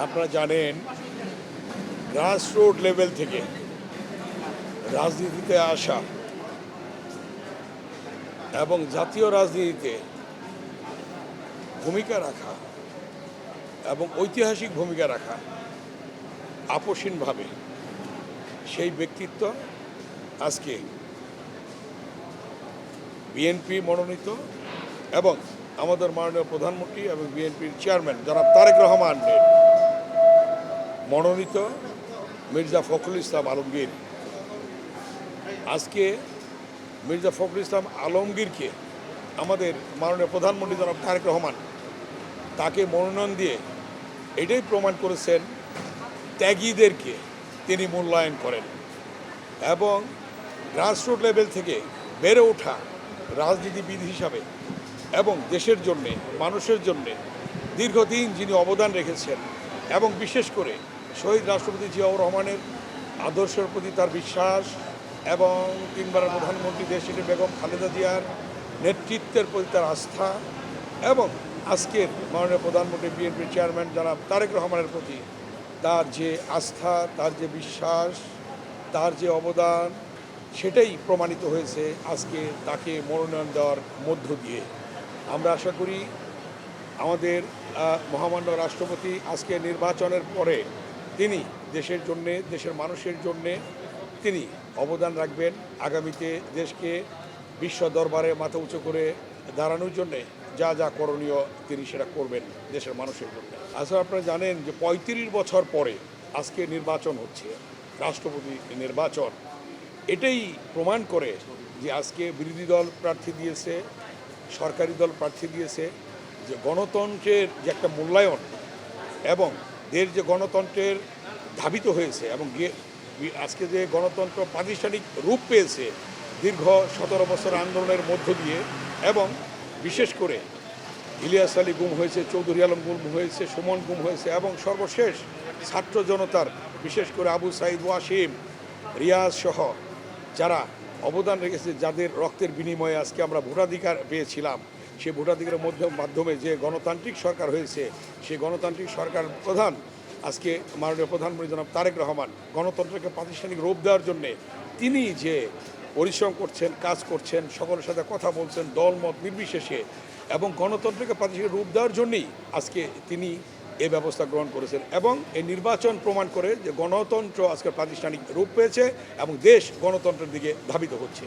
আপনারা জানেন grassroot level থেকে রাজনীতিতে আসা এবং জাতীয় রাজনীতিতে ভূমিকা রাখা এবং ঐতিহাসিক ভূমিকা রাখা আপসীনভাবে সেই ব্যক্তিত্ব আজকে বিএনপি মনোনীত এবং আমাদের মাননীয় প্রধানমন্ত্রী এবং বিএনপির চেয়ারম্যান জনাব তারেক রহমানের মনোনীত মির্জা ফখরুল ইসলাম আলমগীর। আজকে মির্জা ফখরুল ইসলাম আলমগীরকে আমাদের মাননীয় প্রধানমন্ত্রী জনাব তারেক রহমান তাকে মনোনয়ন দিয়ে এটাই প্রমাণ করেছেন ত্যাগীদেরকে তিনি মূল্যায়ন করেন এবং গ্রাসরুট লেভেল থেকে বেড়ে ওঠা রাজনীতিবিদ হিসাবে এবং দেশের জন্যে মানুষের জন্যে দীর্ঘদিন যিনি অবদান রেখেছেন এবং বিশেষ করে শহীদ রাষ্ট্রপতি জিয়াউর রহমানের আদর্শের প্রতি তার বিশ্বাস এবং তিনবারের প্রধানমন্ত্রী দেশনেত্রী বেগম খালেদা জিয়ার নেতৃত্বের প্রতি তার আস্থা এবং আজকের মাননীয় প্রধানমন্ত্রী বিএনপির চেয়ারম্যান জনাব তারেক রহমানের প্রতি তার যে আস্থা, তার যে বিশ্বাস, তার যে অবদান, সেটাই প্রমাণিত হয়েছে আজকে তাকে মনোনয়ন দেওয়ার মধ্য দিয়ে। আমরা আশা করি আমাদের মহামান্য রাষ্ট্রপতি আজকে নির্বাচনের পরে তিনি দেশের জন্যে, দেশের মানুষের জন্যে তিনি অবদান রাখবেন। আগামীতে দেশকে বিশ্ব দরবারে মাথা উঁচু করে দাঁড়ানোর জন্যে যা যা করণীয় তিনি সেটা করবেন দেশের মানুষের জন্য। আসলে আপনারা জানেন যে ৩৫ বছর পরে আজকে নির্বাচন হচ্ছে, রাষ্ট্রপতি নির্বাচন। এটাই প্রমাণ করে যে আজকে বিরোধী দল প্রার্থী দিয়েছে, সরকারি দল প্রার্থী দিয়েছে, যে গণতন্ত্রের যে একটা মূল্যায়ন এবং দেশ যে গণতন্ত্রের ধাবিত হয়েছে এবং আজকে যে গণতন্ত্র প্রাতিষ্ঠানিক রূপ পেয়েছে দীর্ঘ ১৭ বছর আন্দোলনের মধ্য দিয়ে এবং বিশেষ করে ইলিয়াস আলী গুম হয়েছে, চৌধুরী আলম গুম হয়েছে, সুমন গুম হয়েছে এবং সর্বশেষ ছাত্র জনতার বিশেষ করে আবু সাইদ ওয়াসিম, রিয়াজ সহ যারা অবদান রেখেছে, যাদের রক্তের বিনিময়ে আজকে আমরা ভোটাধিকার পেয়েছিলাম, সেই ভোটাধিকারের মাধ্যমে যে গণতান্ত্রিক সরকার হয়েছে, সেই গণতান্ত্রিক সরকার প্রধান আজকে মাননীয় প্রধানমন্ত্রী জনাব তারেক রহমান গণতন্ত্রকে প্রাতিষ্ঠানিক রূপ দেওয়ার জন্যে তিনি যে পরিশ্রম করছেন, কাজ করছেন, সকলের সাথে কথা বলছেন দলমত নির্বিশেষে এবং গণতন্ত্রকে প্রাতিষ্ঠানিক রূপ দেওয়ার জন্যই আজকে তিনি এই ব্যবস্থা গ্রহণ করেছেন এবং এই নির্বাচন প্রমাণ করে যে গণতন্ত্র আজকে প্রাতিষ্ঠানিক রূপ পেয়েছে এবং দেশ গণতন্ত্রের দিকে ধাবিত হচ্ছে।